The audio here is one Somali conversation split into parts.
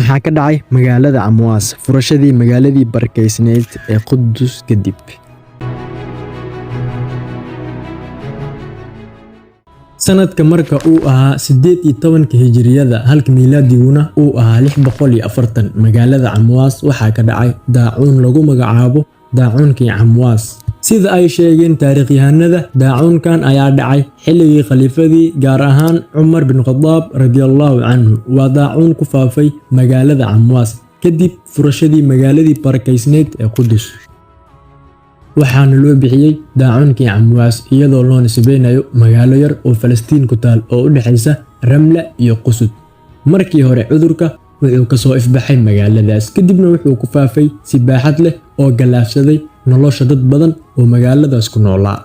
maxaa ka dhacay magaalada Amwaas furashadii magaaladii barakaysneyd ee Qudus kadib. sanadka marka uu ahaa 18 hijriyada halka miilaadiguna uu ahaa 640 magaalada Amwaas waxaa ka dhacay daacuun lagu magacaabo daacuunkii Amwaas. sida ay sheegeen taariikhyahanada daacuunkan ayaa dhacay xilligii khaliifadii gaar ahaan Umar bin Khattab radiyallahu anhu. waa daacuun ku faafay magaalada Amwaas kadib furashadii magaaladii barakaysneyd ee Qudus. waxaana loo bixiyay daacuunkii Amwaas iyadoo loo nisbeynayo magaalo yar oo Falastiin ku taal oo u dhaxaysa Ramla iyo Qusud. markii hore cudurka wuxuu ka soo ifbaxay magaaladaas kadibna wuxuu ku faafay si baaxad leh oo galaafsaday nolosha dad badan oo magaaladaas ku noolaa.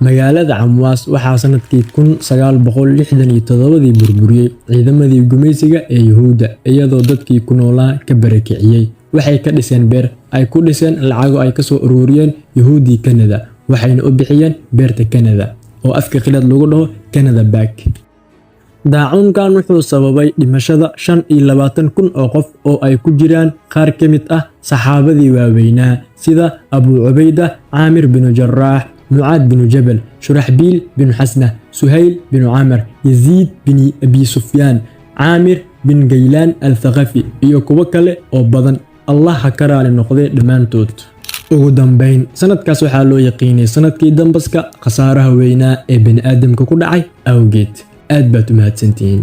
magaalada Amwaas waxaa sanadkii 1967 burburiyay ciidamadii gumaysiga ee Yuhuudda iyadoo dadkii ku noolaa ka barakiciyay. waxay ka dhiseen beer ay ku dhiseen lacago ay ka soo ururiyeen Yuhuudii Canada waxayna u bixiyeen beerta Canada oo afka qilad lagu dhaho Canada Back. daacuunkan wuxuu sababay dhimashada 25,000 oo qof oo ay ku jiraan qaar ka mid ah saxaabadii waaweynaa sida Abu Ubayda Aamir bin Jarraax, Mucaad bin Jabal, Shuraxbiil bin Xasna, Suhayl bin Amr, Yaziid bin Abi Sufyaan, Aamir bin Gaylaan al-Thaqafi iyo kuwo kale oo badan. Allah ha ka raali noqday dhammaantood. ugu dambeyn sanadkaas waxaa loo yaqiinay sanadkii dambaska khasaaraha weynaa ee bini'aadamka ku dhacay awgeed. aad baad u mahadsantihiin.